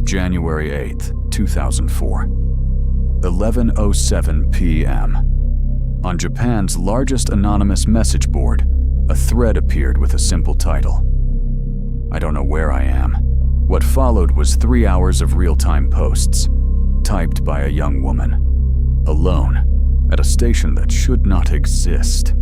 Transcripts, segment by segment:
January 8th, 2004. 11:07 p.m. On Japan's largest anonymous message board, a thread appeared with a simple title. I don't know where I am. What followed was 3 hours of real-time posts, typed by a young woman, alone, at a station that should not exist.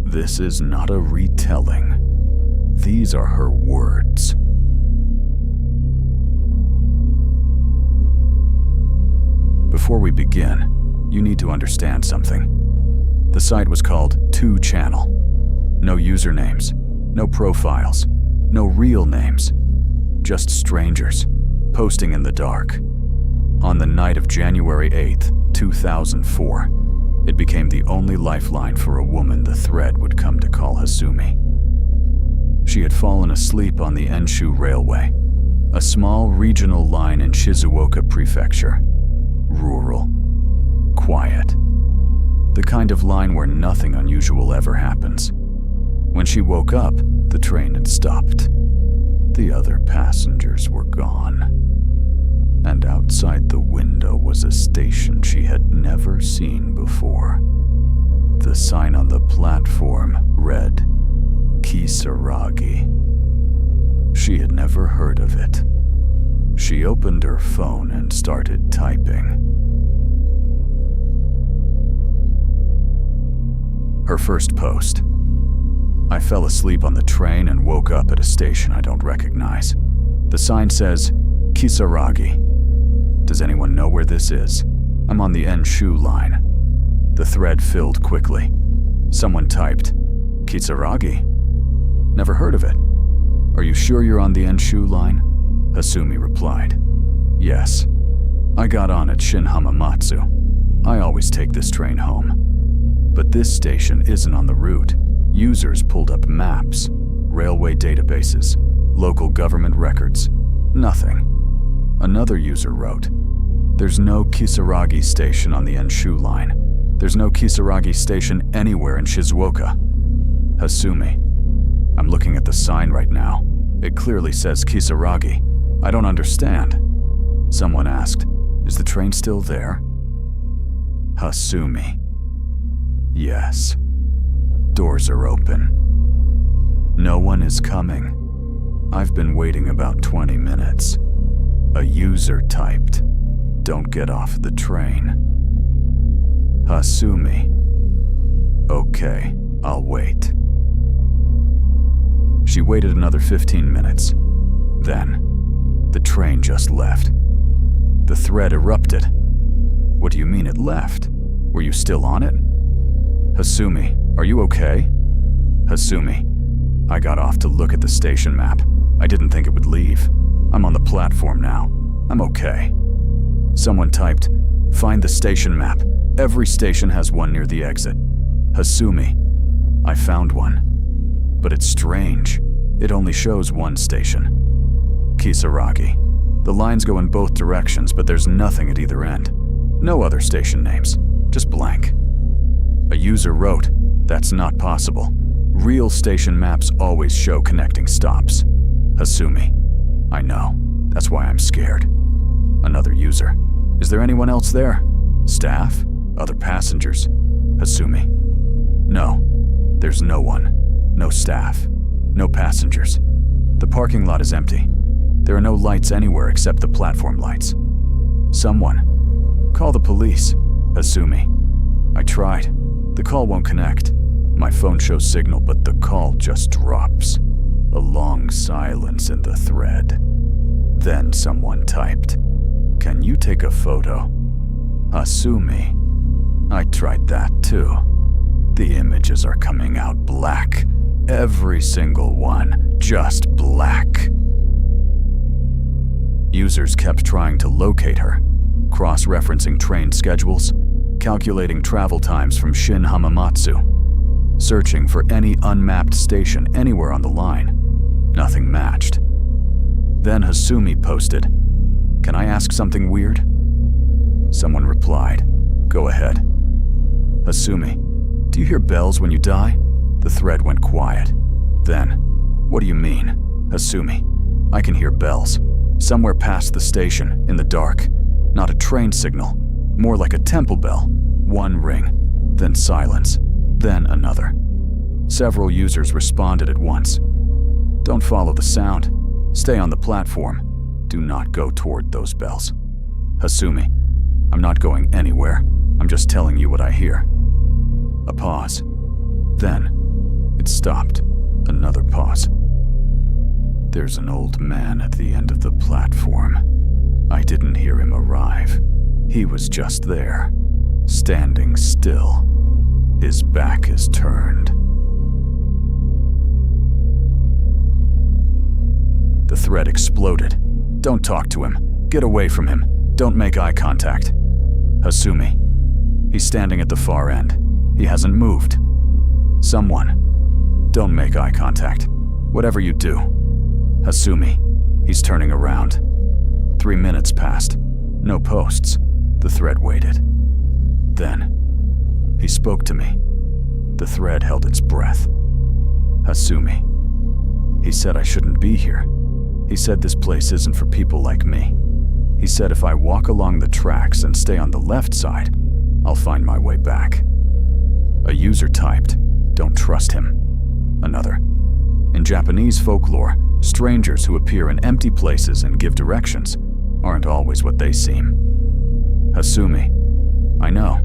This is not a retelling. These are her words. Before we begin, you need to understand something. The site was called 2Channel. No usernames, no profiles, no real names, just strangers posting in the dark. On the night of January 8th, 2004, it became the only lifeline for a woman the thread would come to call Hasumi. She had fallen asleep on the Enshu Railway, a small regional line in Shizuoka Prefecture. Rural, quiet, the kind of line where nothing unusual ever happens. When she woke up, the train had stopped. The other passengers were gone. And outside the window was a station she had never seen before. The sign on the platform read, Kisaragi. She had never heard of it. She opened her phone and started typing. Her first post. I fell asleep on the train and woke up at a station I don't recognize. The sign says, Kisaragi. Does anyone know where this is? I'm on the Enshu line. The thread filled quickly. Someone typed, Kisaragi? Never heard of it. Are you sure you're on the Enshu line? Hasumi replied, yes. I got on at Shin Hamamatsu. I always take this train home. But this station isn't on the route. Users pulled up maps, railway databases, local government records. Nothing. Another user wrote, there's no Kisaragi station on the Enshu line. There's no Kisaragi station anywhere in Shizuoka. Hasumi, I'm looking at the sign right now. It clearly says Kisaragi. I don't understand. Someone asked, is the train still there? Hasumi, yes. Doors are open. No one is coming. I've been waiting about 20 minutes. A user typed, don't get off the train. Hasumi, okay, I'll wait. She waited another 15 minutes. Then, the train just left. The thread erupted. What do you mean it left? Were you still on it? Hasumi, are you okay? Hasumi, I got off to look at the station map. I didn't think it would leave. I'm on the platform now. I'm okay. Someone typed, find the station map. Every station has one near the exit. Hasumi, I found one. But it's strange. It only shows one station. Kisaragi. The lines go in both directions, but there's nothing at either end. No other station names. Just blank. A user wrote, that's not possible. Real station maps always show connecting stops. Hasumi, I know. That's why I'm scared. Another user, is there anyone else there? Staff? Other passengers? Hasumi, no. There's no one. No staff. No passengers. The parking lot is empty. There are no lights anywhere except the platform lights. Someone, call the police. Hasumi, I tried. The call won't connect. My phone shows signal, but the call just drops. A long silence in the thread. Then someone typed, can you take a photo? Hasumi, I tried that too. The images are coming out black. Every single one, just black. Users kept trying to locate her, cross-referencing train schedules, calculating travel times from Shin Hamamatsu, searching for any unmapped station anywhere on the line. Nothing matched. Then Hasumi posted, can I ask something weird? Someone replied, go ahead. Hasumi, do you hear bells when you die? The thread went quiet. Then, what do you mean? Hasumi, I can hear bells. Somewhere past the station, in the dark. Not a train signal, more like a temple bell. One ring, then silence, then another. Several users responded at once. Don't follow the sound. Stay on the platform. Do not go toward those bells. Hasumi, I'm not going anywhere. I'm just telling you what I hear. A pause. Then, it stopped. Another pause. There's an old man at the end of the platform. I didn't hear him arrive. He was just there, standing still. His back is turned. The thread exploded. Don't talk to him. Get away from him. Don't make eye contact. Hasumi. He's standing at the far end. He hasn't moved. Someone. Don't make eye contact. Whatever you do. Hasumi. He's turning around. 3 minutes passed. No posts. The thread waited. Then, he spoke to me. The thread held its breath. Hasumi. He said I shouldn't be here. He said this place isn't for people like me. He said if I walk along the tracks and stay on the left side, I'll find my way back. A user typed, "Don't trust him." Another, "In Japanese folklore, strangers who appear in empty places and give directions aren't always what they seem." Hasumi, I know,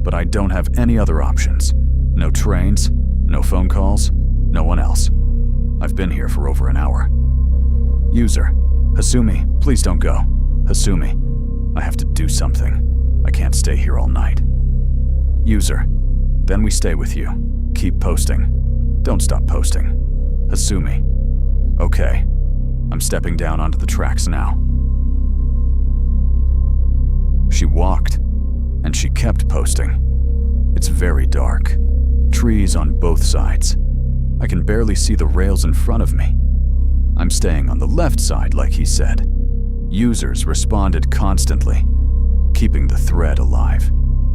but I don't have any other options. No trains, no phone calls, no one else. I've been here for over an hour. User, Hasumi, please don't go. Hasumi, I have to do something. I can't stay here all night. User, then we stay with you. Keep posting. Don't stop posting. Hasumi, okay. I'm stepping down onto the tracks now. She walked, and she kept posting. It's very dark. Trees on both sides. I can barely see the rails in front of me. I'm staying on the left side, like he said. Users responded constantly, keeping the thread alive,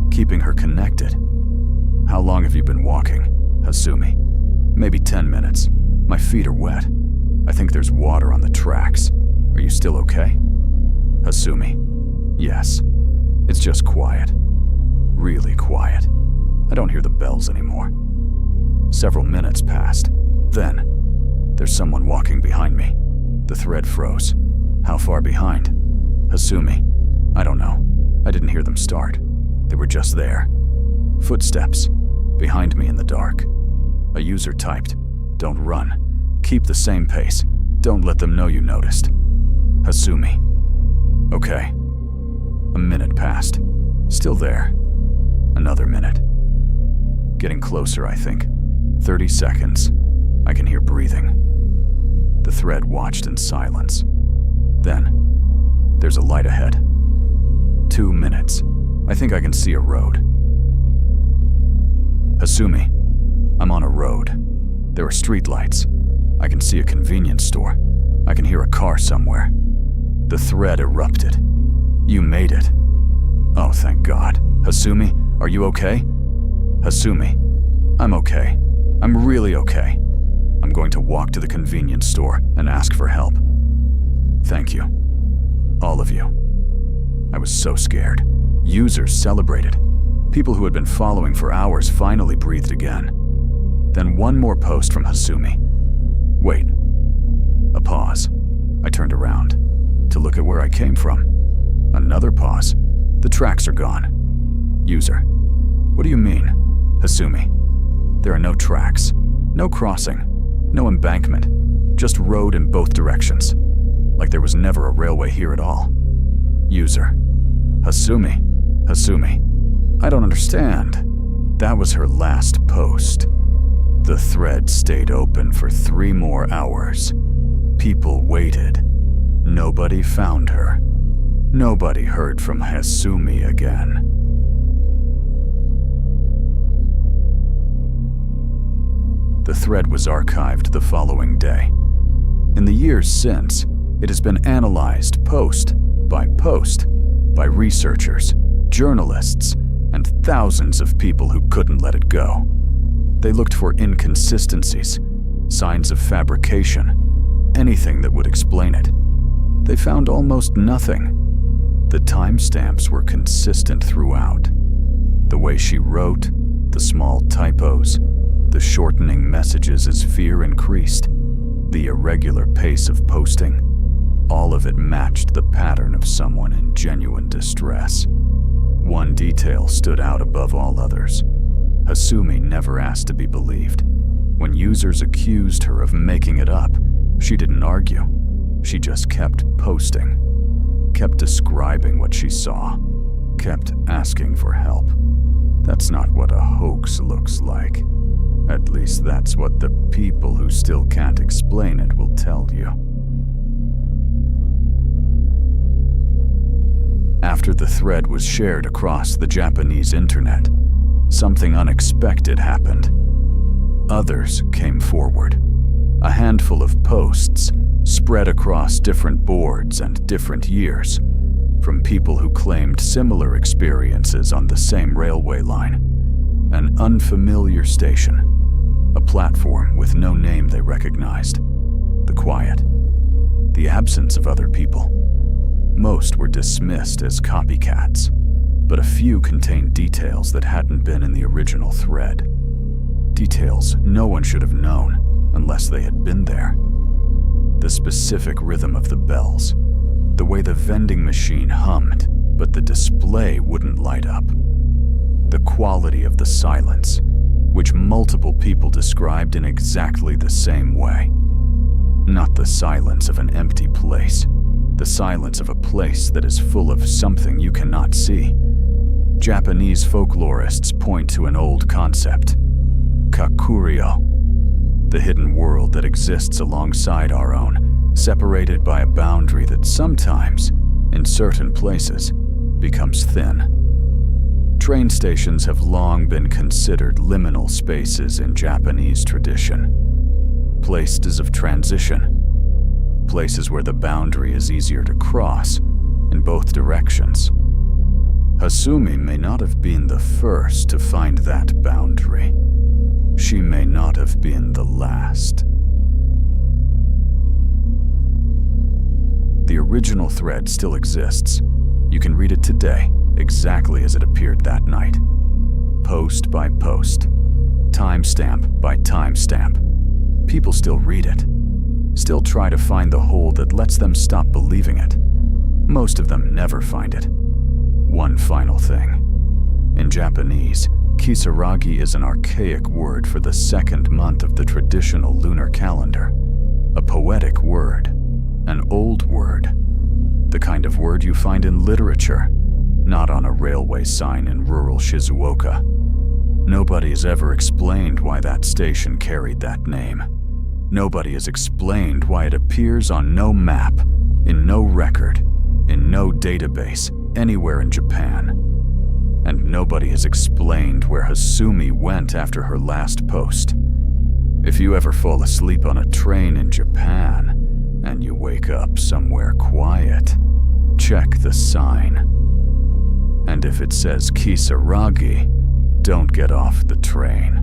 keeping her connected. How long have you been walking, Hasumi? Maybe 10 minutes. My feet are wet. I think there's water on the tracks. Are you still okay? Hasumi, yes. It's just quiet. Really quiet. I don't hear the bells anymore. Several minutes passed. Then, there's someone walking behind me. The thread froze. How far behind? Hasumi, I don't know. I didn't hear them start. They were just there. Footsteps. Behind me in the dark. A user typed, "Don't run. Keep the same pace. Don't let them know you noticed." Hasumi. Okay. A minute passed. Still there. Another minute. Getting closer, I think. 30 seconds. I can hear breathing. The thread watched in silence. Then, there's a light ahead. 2 minutes. I think I can see a road. Hasumi, I'm on a road. There are streetlights. I can see a convenience store. I can hear a car somewhere. The thread erupted. You made it. Oh, thank God. Hasumi, are you okay? Hasumi, I'm okay. I'm really okay. I'm going to walk to the convenience store and ask for help. Thank you. All of you. I was so scared. Users celebrated. People who had been following for hours finally breathed again. Then one more post from Hasumi. Wait. A pause. I turned around to look at where I came from. Another pause. The tracks are gone. User. What do you mean? Hasumi. There are no tracks. No crossing. No embankment. Just road in both directions. Like there was never a railway here at all. User. Hasumi. Hasumi. I don't understand. That was her last post. The thread stayed open for 3 more hours. People waited. Nobody found her. Nobody heard from Hasumi again. The thread was archived the following day. In the years since, it has been analyzed post by researchers, journalists, and thousands of people who couldn't let it go. They looked for inconsistencies, signs of fabrication, anything that would explain it. They found almost nothing. The timestamps were consistent throughout. The way she wrote, the small typos, the shortening messages as fear increased, the irregular pace of posting, all of it matched the pattern of someone in genuine distress. One detail stood out above all others. Hasumi never asked to be believed. When users accused her of making it up, she didn't argue. She just kept posting, kept describing what she saw, kept asking for help. That's not what a hoax looks like. At least that's what the people who still can't explain it will tell you. After the thread was shared across the Japanese internet, something unexpected happened. Others came forward. A handful of posts spread across different boards and different years, from people who claimed similar experiences on the same railway line, an unfamiliar station, a platform with no name they recognized, the quiet, the absence of other people. Most were dismissed as copycats, but a few contained details that hadn't been in the original thread. Details no one should have known unless they had been there. The specific rhythm of the bells, the way the vending machine hummed, but the display wouldn't light up. The quality of the silence, which multiple people described in exactly the same way. Not the silence of an empty place, the silence of a place that is full of something you cannot see. Japanese folklorists point to an old concept, kakurio, the hidden world that exists alongside our own, separated by a boundary that sometimes, in certain places, becomes thin. Train stations have long been considered liminal spaces in Japanese tradition, places of transition, places where the boundary is easier to cross in both directions. Hasumi may not have been the first to find that boundary. She may not have been the last. The original thread still exists. You can read it today, exactly as it appeared that night. Post by post, timestamp by timestamp. People still read it, still try to find the hole that lets them stop believing it. Most of them never find it. One final thing. In Japanese, Kisaragi is an archaic word for the second month of the traditional lunar calendar. A poetic word, an old word. The kind of word you find in literature, not on a railway sign in rural Shizuoka. Nobody has ever explained why that station carried that name. Nobody has explained why it appears on no map, in no record, in no database, anywhere in Japan. And nobody has explained where Hasumi went after her last post. If you ever fall asleep on a train in Japan, and you wake up somewhere quiet, check the sign. And if it says Kisaragi, don't get off the train.